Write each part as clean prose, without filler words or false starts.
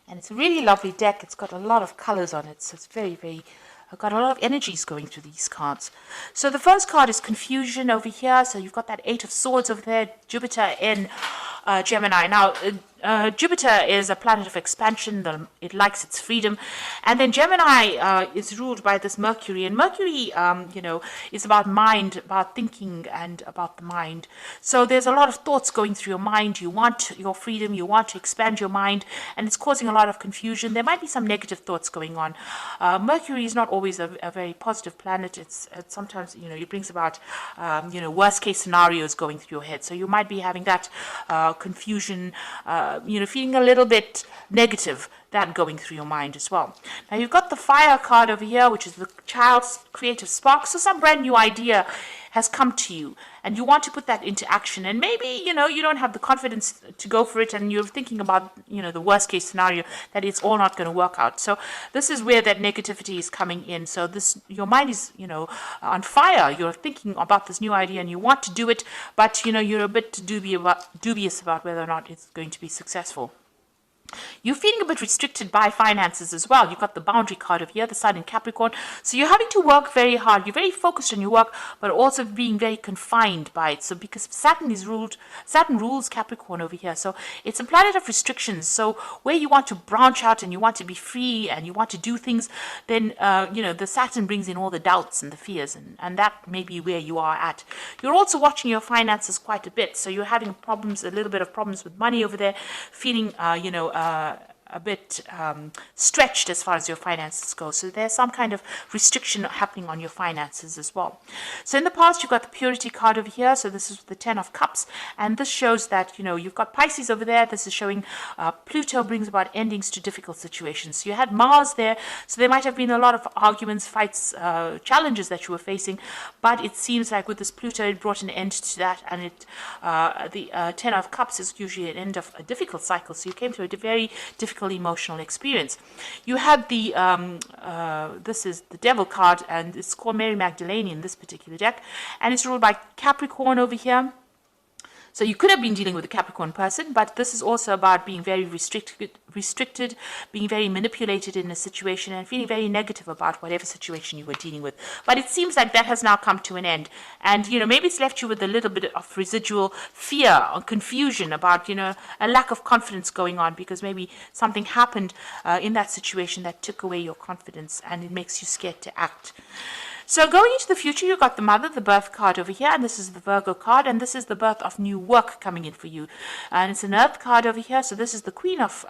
And it's a really lovely deck. It's got a lot of colors on it, so it's very, very, I've got a lot of energies going through these cards. So the first card is confusion over here. So you've got that Eight of Swords over there, Jupiter in Gemini. Now, Jupiter is a planet of expansion. It likes its freedom. And then Gemini is ruled by this Mercury. And Mercury, is about mind, about thinking and about the mind. So there's a lot of thoughts going through your mind. You want your freedom. You want to expand your mind. And it's causing a lot of confusion. There might be some negative thoughts going on. Mercury is not always a very positive planet. It's sometimes, it brings about, worst case scenarios going through your head. So you might be having that confusion, feeling a little bit negative, that going through your mind as well. Now you've got the fire card over here, which is the child's creative spark. So some brand new idea has come to you and you want to put that into action. And maybe, you don't have the confidence to go for it and you're thinking about, the worst case scenario, that it's all not going to work out. So this is where that negativity is coming in. So your mind is, on fire. You're thinking about this new idea and you want to do it, but, you're a bit dubious about whether or not it's going to be successful. You're feeling a bit restricted by finances as well. You've got the boundary card over here, the Sun in Capricorn. So you're having to work very hard. You're very focused on your work, but also being very confined by it. So because Saturn rules Capricorn over here. So it's a planet of restrictions. So where you want to branch out and you want to be free and you want to do things, then, the Saturn brings in all the doubts and the fears. And that may be where you are at. You're also watching your finances quite a bit. So you're having a little bit of problems with money over there, feeling, a bit stretched as far as your finances go. So there's some kind of restriction happening on your finances as well. So in the past, you've got the purity card over here. So this is the 10 of Cups. And this shows that, you've got Pisces over there. This is showing Pluto brings about endings to difficult situations. So you had Mars there. So there might have been a lot of arguments, fights, challenges that you were facing. But it seems like with this Pluto, it brought an end to that. And the 10 of Cups is usually an end of a difficult cycle. So you came to a very difficult emotional experience. You had this is the Devil card, and it's called Mary Magdalene in this particular deck, and it's ruled by Capricorn over here. So you could have been dealing with a Capricorn person, but this is also about being very restricted, being very manipulated in a situation and feeling very negative about whatever situation you were dealing with. But it seems like that has now come to an end. And, maybe it's left you with a little bit of residual fear or confusion about, a lack of confidence going on because maybe something happened in that situation that took away your confidence and it makes you scared to act. So going into the future, you've got the Mother, the birth card over here, and this is the Virgo card, and this is the birth of new work coming in for you. And it's an Earth card over here, so this is the Queen of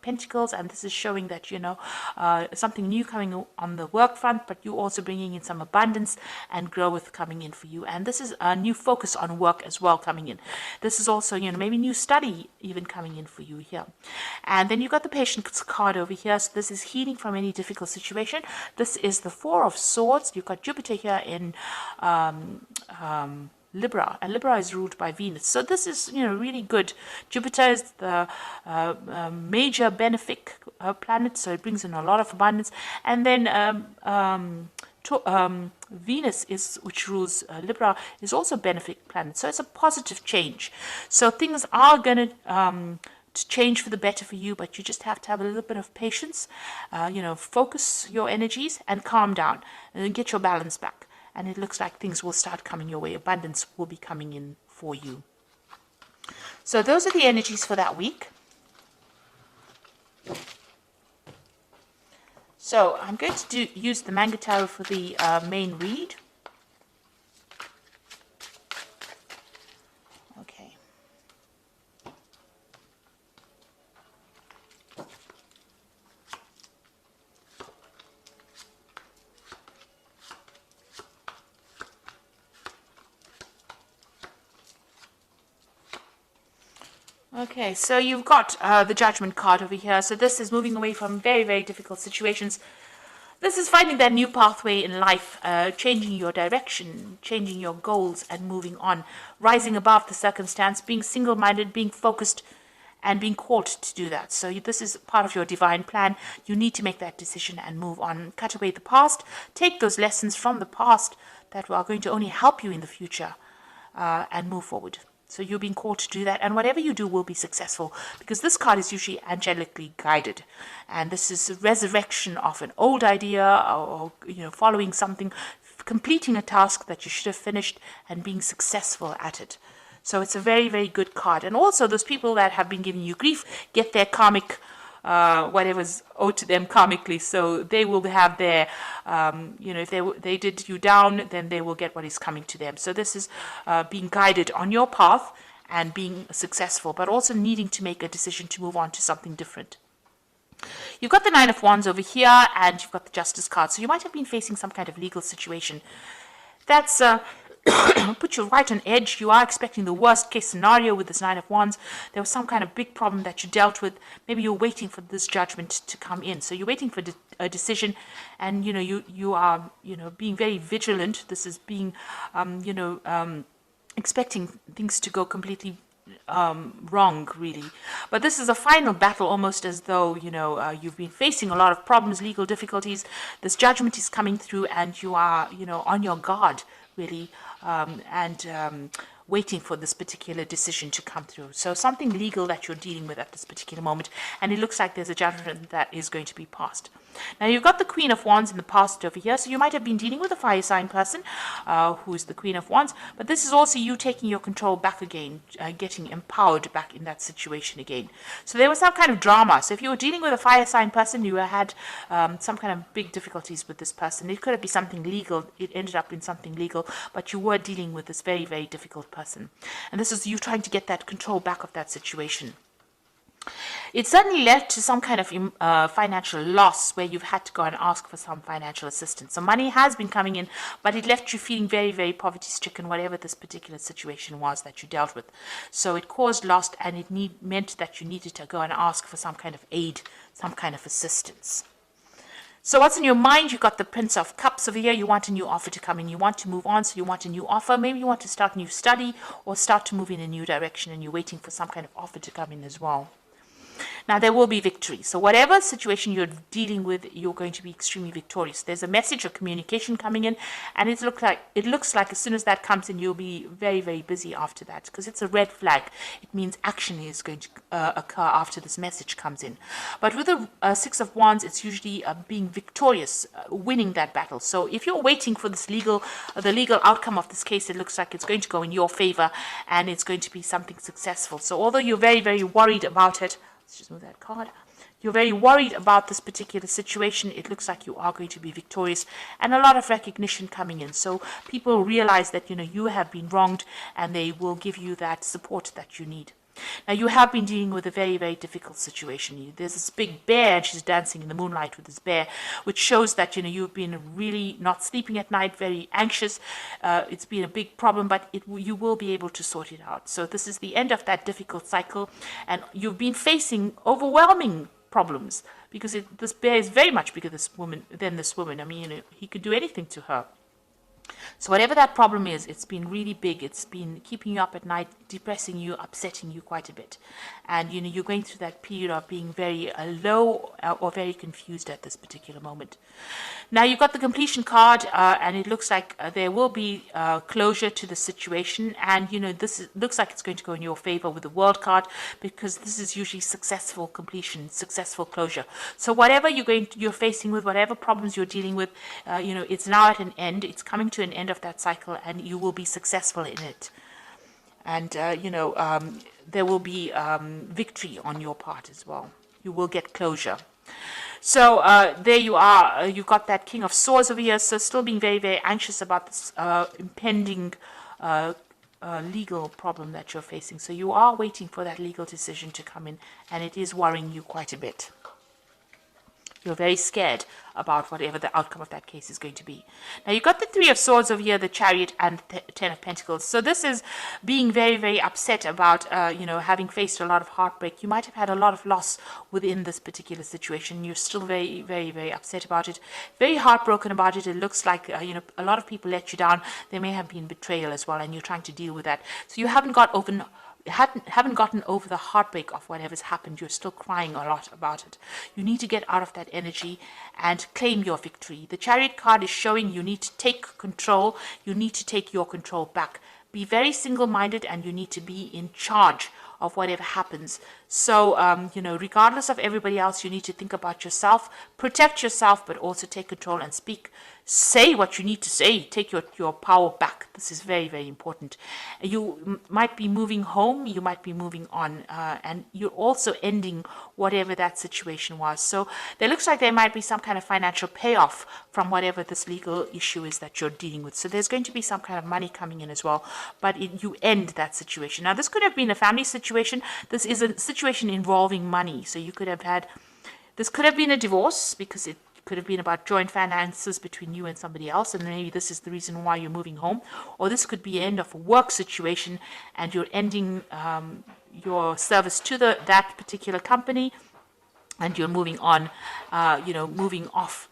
Pentacles, and this is showing that, something new coming on the work front, but you also bringing in some abundance and growth coming in for you. And this is a new focus on work as well coming in. This is also, maybe new study even coming in for you here. And then you've got the Patience card over here, so this is healing from any difficult situation. This is the Four of Swords. You've got Jupiter here in Libra, and Libra is ruled by Venus. So this is, really good. Jupiter is the major benefic planet, so it brings in a lot of abundance. And then Venus, which rules Libra, is also a benefic planet. So it's a positive change. So things are going to change for the better for you, but you just have to have a little bit of patience, focus your energies and calm down and get your balance back. And it looks like things will start coming your way. Abundance will be coming in for you. So those are the energies for that week. So I'm going to use the Manga Tarot for the main read. Okay. Okay, so you've got the Judgment card over here. So this is moving away from very, very difficult situations. This is finding that new pathway in life, changing your direction, changing your goals and moving on, rising above the circumstance, being single-minded, being focused and being called to do that. So this is part of your divine plan. You need to make that decision and move on, cut away the past, take those lessons from the past that are going to only help you in the future and move forward. So you're being called to do that, and whatever you do will be successful, because this card is usually angelically guided, and this is a resurrection of an old idea, or following something, completing a task that you should have finished, and being successful at it. So it's a very, very good card. And also those people that have been giving you grief get their karmic, whatever's owed to them karmically. So they will have their, if they did you down, then they will get what is coming to them. So this is being guided on your path and being successful, but also needing to make a decision to move on to something different. You've got the Nine of Wands over here, and you've got the Justice card. So you might have been facing some kind of legal situation. That's put you right on edge. You are expecting the worst case scenario with this Nine of Wands. There was some kind of big problem that you dealt with. Maybe you're waiting for this judgment to come in. So you're waiting for a decision, and you are being very vigilant. This is being expecting things to go completely wrong, really. But this is a final battle, almost as though you've been facing a lot of problems, legal difficulties. This judgment is coming through, and you are on your guard, really, and waiting for this particular decision to come through. So something legal that you're dealing with at this particular moment, and it looks like there's a judgment that is going to be passed. Now you've got the Queen of Wands in the past over here, so you might have been dealing with a fire sign person who is the Queen of Wands, but this is also you taking your control back again, getting empowered back in that situation again. So there was some kind of drama. So if you were dealing with a fire sign person, you had some kind of big difficulties with this person. It could be something legal. It ended up in something legal, but you were dealing with this very, very difficult person. And this is you trying to get that control back of that situation. It certainly led to some kind of financial loss, where you've had to go and ask for some financial assistance. So money has been coming in, but it left you feeling very, very poverty-stricken, whatever this particular situation was that you dealt with. So it caused loss, and it meant that you needed to go and ask for some kind of aid, some kind of assistance. So what's in your mind? You've got the Prince of Cups over here. You want a new offer to come in. You want to move on, so you want a new offer. Maybe you want to start a new study or start to move in a new direction, and you're waiting for some kind of offer to come in as well. Now, there will be victory. So whatever situation you're dealing with, you're going to be extremely victorious. There's a message of communication coming in, and it looks like as soon as that comes in, you'll be very, very busy after that, because it's a red flag. It means action is going to occur after this message comes in. But with the Six of Wands, it's usually being victorious, winning that battle. So if you're waiting for this the legal outcome of this case, it looks like it's going to go in your favor, and it's going to be something successful. So although you're very, very worried about it, let's just move that card. You're very worried about this particular situation. It looks like you are going to be victorious, and a lot of recognition coming in. So people realize that you have been wronged, and they will give you that support that you need. Now, you have been dealing with a very, very difficult situation. There's this big bear, and she's dancing in the moonlight with this bear, which shows that you've been really not sleeping at night, very anxious. It's been a big problem, but you will be able to sort it out. So this is the end of that difficult cycle, and you've been facing overwhelming problems, because this bear is very much bigger than this woman. I mean, he could do anything to her. So whatever that problem is, it's been really big. It's been keeping you up at night, depressing you, upsetting you quite a bit. And, you're going through that period of being very low or very confused at this particular moment. Now, you've got the completion card, and it looks like there will be closure to the situation. And, this looks like it's going to go in your favor with the World card, because this is usually successful completion, successful closure. So whatever you're facing with, whatever problems you're dealing with, it's now at an end. It's coming to an end of that cycle, and you will be successful in it. And, there will be victory on your part as well. You will get closure. So there you are. You've got that King of Swords over here. So still being very, very anxious about this impending legal problem that you're facing. So you are waiting for that legal decision to come in, and it is worrying you quite a bit. You're very scared about whatever the outcome of that case is going to be. Now, you've got the Three of Swords over here, the Chariot, and the Ten of Pentacles. So this is being very, very upset about, having faced a lot of heartbreak. You might have had a lot of loss within this particular situation. You're still very, very, very upset about it, very heartbroken about it. It looks like, a lot of people let you down. There may have been betrayal as well, and you're trying to deal with that. So you haven't gotten over the heartbreak of whatever's happened. You're still crying a lot about it. You need to get out of that energy and claim your victory. The Chariot card is showing you need to take control. You need to take your control back be very single-minded, and you need to be in charge of whatever happens. So, regardless of everybody else, you need to think about yourself, protect yourself, but also take control and say what you need to say. Take your power back. This is very, very important. You might be moving home, you might be moving on, and you're also ending whatever that situation was. So there looks like there might be some kind of financial payoff from whatever this legal issue is that you're dealing with. So there's going to be some kind of money coming in as well, but you end that situation. Now, this could have been a family situation. This is a situation involving money. So this could have been a divorce, because it could have been about joint finances between you and somebody else, and maybe this is the reason why you're moving home. Or this could be the end of a work situation, and you're ending your service to that particular company, and you're moving on, moving off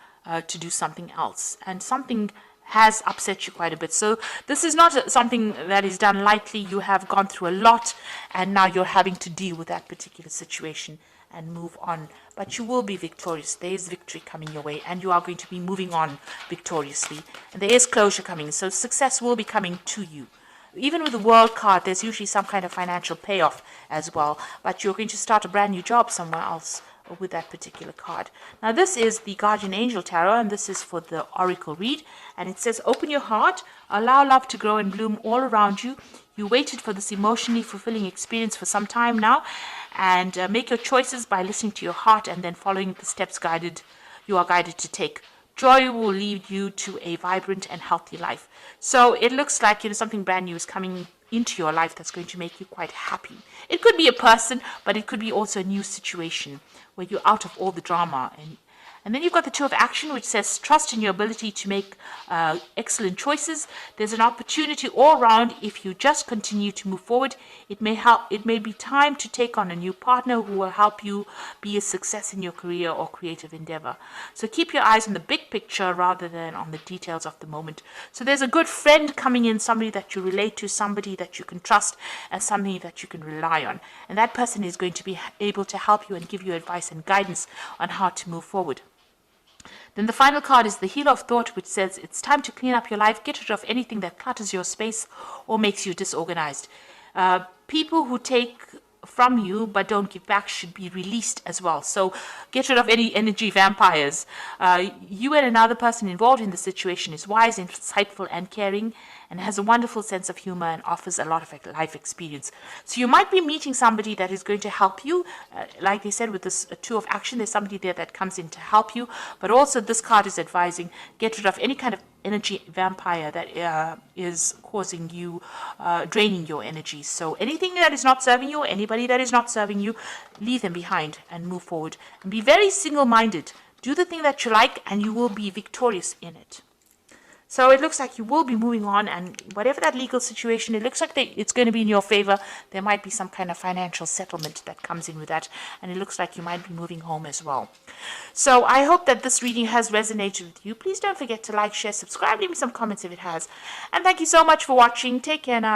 to do something else. And something has upset you quite a bit. So this is not something that is done lightly. You have gone through a lot, and now you're having to deal with that particular situation and move on. But you will be victorious. There is victory coming your way, and you are going to be moving on victoriously. And there is closure coming, so success will be coming to you. Even with the World card, there's usually some kind of financial payoff as well. But you're going to start a brand new job somewhere else with that particular card. Now, this is the Guardian Angel Tarot, and this is for the Oracle read. And it says, open your heart, allow love to grow and bloom all around you. You waited for this emotionally fulfilling experience for some time now, and make your choices by listening to your heart and then following the steps you are guided to take. Joy will lead you to a vibrant and healthy life. So it looks like something brand new is coming into your life that's going to make you quite happy. It could be a person, but it could be also a new situation where you're out of all the drama. And then you've got the Two of Action, which says trust in your ability to make excellent choices. There's an opportunity all around if you just continue to move forward. It may be time to take on a new partner who will help you be a success in your career or creative endeavor. So keep your eyes on the big picture rather than on the details of the moment. So there's a good friend coming in, somebody that you relate to, somebody that you can trust, and somebody that you can rely on. And that person is going to be able to help you and give you advice and guidance on how to move forward. Then the final card is the Healer of Thought, which says it's time to clean up your life, get rid of anything that clutters your space or makes you disorganized. People who take from you but don't give back should be released as well. So get rid of any energy vampires. You and another person involved in the situation is wise, insightful, and caring, and has a wonderful sense of humor and offers a lot of life experience. So you might be meeting somebody that is going to help you. Like they said, with this Two of Action, there's somebody there that comes in to help you. But also this card is advising, get rid of any kind of energy vampire that is causing you, draining your energy. So anything that is not serving you, anybody that is not serving you, leave them behind and move forward. And be very single-minded. Do the thing that you like, and you will be victorious in it. So it looks like you will be moving on, and whatever that legal situation, it looks like it's going to be in your favor. There might be some kind of financial settlement that comes in with that, and it looks like you might be moving home as well. So I hope that this reading has resonated with you. Please don't forget to like, share, subscribe, leave me some comments if it has. And thank you so much for watching. Take care now.